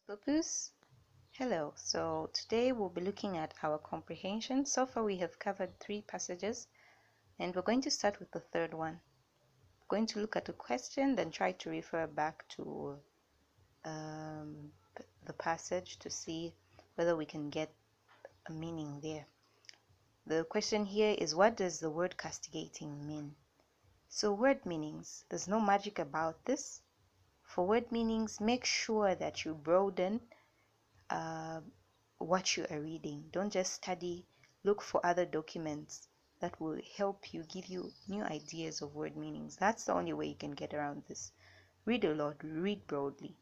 Purpose. Hello, so today we'll be looking at our comprehension. So far we have covered 3 passages and we're going to start with the third one. We're going to look at a question, then try to refer back to the passage to see whether we can get a meaning there. The question here is, what does the word castigating mean? So word meanings, there's no magic about this. For word meanings, make sure that you broaden what you are reading. Don't just study, look for other documents that will help you, give you new ideas of word meanings. That's the only way you can get around this. Read a lot, read broadly.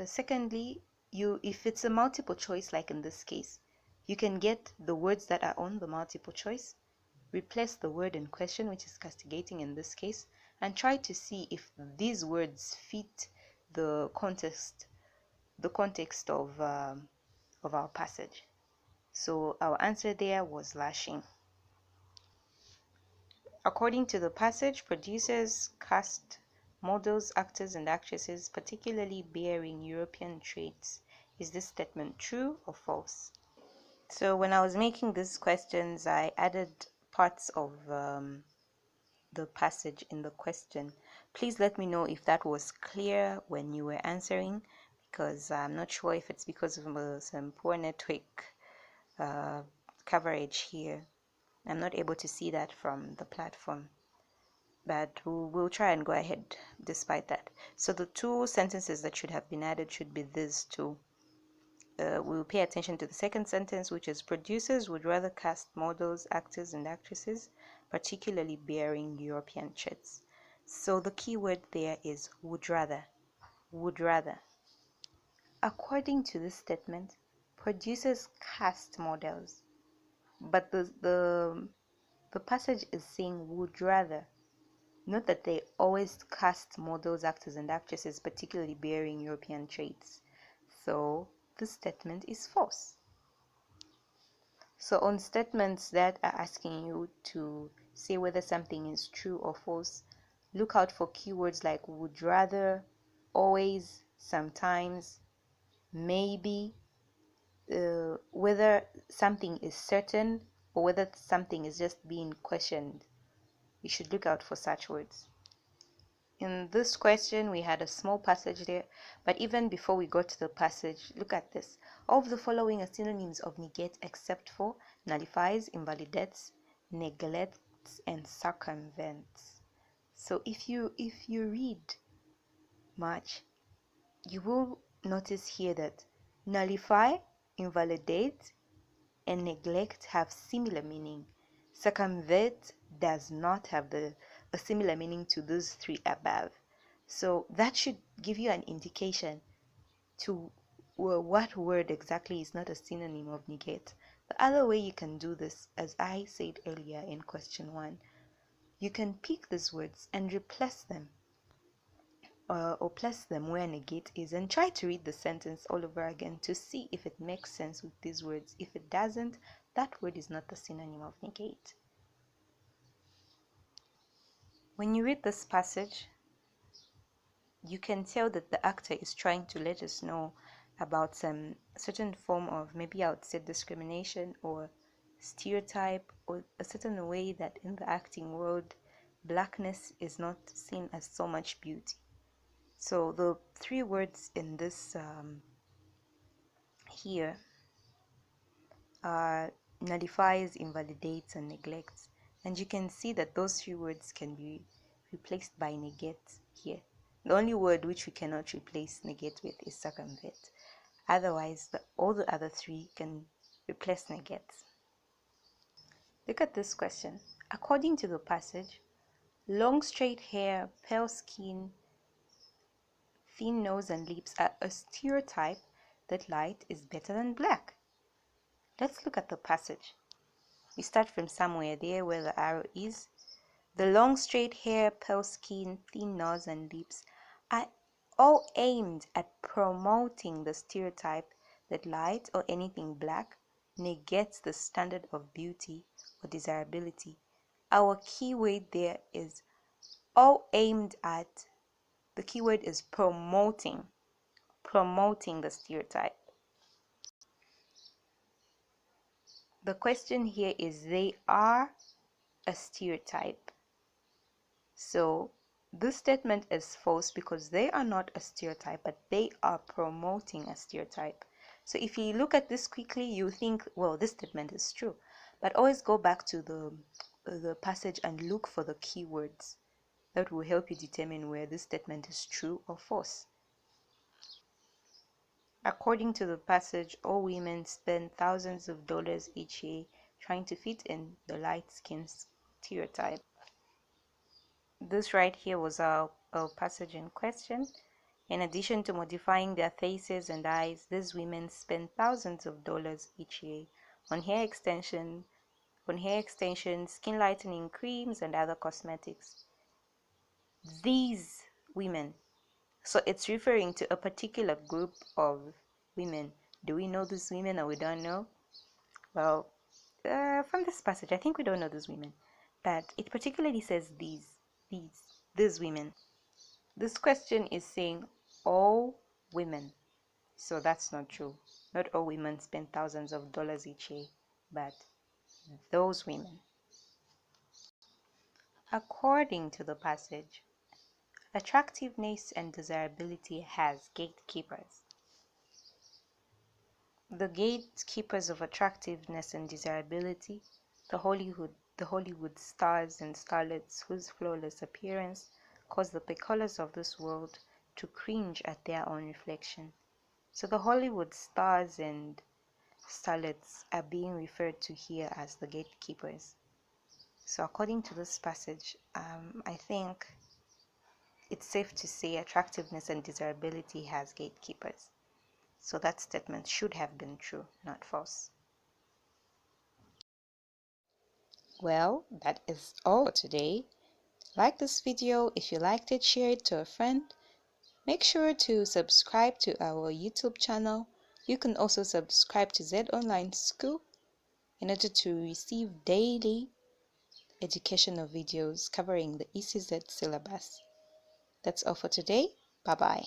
Secondly, if it's a multiple choice, like in this case, you can get the words that are on the multiple choice, replace the word in question, which is castigating in this case, and try to see if these words fit the context of our passage. So our answer there was lashing. According to the passage, producers cast models, actors, and actresses, particularly bearing European traits. Is this statement true or false? So when I was making these questions, I added parts of the passage in the question. Please let me know if that was clear when you were answering, because I'm not sure if it's because of some poor network coverage here. I'm not able to see that from the platform, but we'll try and go ahead despite that. So the 2 sentences that should have been added should be these 2. We'll pay attention to the second sentence, which is producers would rather cast models, actors, and actresses, particularly bearing European traits. So the key word there is would rather. Would rather. According to this statement, producers cast models, but the passage is saying would rather. Note that they always cast models, actors, and actresses, particularly bearing European traits. So this statement is false. So on statements that are asking you to say whether something is true or false, look out for keywords like would rather, always, sometimes, maybe, whether something is certain or whether something is just being questioned. You should look out for such words. In this question, we had a small passage there, but even before we got to the passage, look at this. All of the following are synonyms of negate except for nullifies, invalidates, neglects, and circumvents. So if you read much, you will notice here that nullify, invalidate, and neglect have similar meaning. Circumvent does not have a similar meaning to those 3 above. So that should give you an indication to what word exactly is not a synonym of negate. The other way you can do this, as I said earlier in question 1, you can pick these words and replace them or place them where negate is, and try to read the sentence all over again to see if it makes sense with these words. If it doesn't, that word is not the synonym of negate. When you read this passage, you can tell that the actor is trying to let us know about some certain form of, maybe I would say, discrimination or stereotype, or a certain way that in the acting world blackness is not seen as so much beauty. So the 3 words in this here are nullifies, invalidates, and neglects. And you can see that those 3 words can be replaced by negate here. The only word which we cannot replace negate with is circumvent. Otherwise, all the other 3 can replace negate. Look at this question. According to the passage, long straight hair, pale skin, thin nose, and lips are a stereotype that light is better than black. Let's look at the passage. We start from somewhere there where the arrow is. The long straight hair, pale skin, thin nose, and lips are all aimed at promoting the stereotype that light or anything black negates the standard of beauty or desirability. Our keyword there is all aimed at. The keyword is promoting. promoting the stereotype. The question here is they are a stereotype. So this statement is false because they are not a stereotype, but they are promoting a stereotype. So if you look at this quickly, you think, well, this statement is true. But always go back to the passage and look for the keywords. That will help you determine where this statement is true or false. According to the passage, all women spend thousands of dollars each year trying to fit in the light skin stereotype. This right here was our passage in question. In addition to modifying their faces and eyes, these women spend thousands of dollars each year on hair extensions, skin lightening creams, and other cosmetics. These women. So it's referring to a particular group of women. Do we know these women or we don't know? Well, from this passage, I think we don't know these women. But it particularly says these women. This question is saying all women. So that's not true. Not all women spend thousands of dollars each year, but those women. According to the passage, attractiveness and desirability has gatekeepers. The gatekeepers of attractiveness and desirability, the Hollywood stars and starlets whose flawless appearance cause the peculiars of this world to cringe at their own reflection. So the Hollywood stars and starlets are being referred to here as the gatekeepers. So according to this passage, I think it's safe to say attractiveness and desirability has gatekeepers. So that statement should have been true, not false. Well, that is all for today. Like this video. If you liked it, share it to a friend. Make sure to subscribe to our YouTube channel. You can also subscribe to Z Online School in order to receive daily educational videos covering the ECZ syllabus. That's all for today. Bye-bye.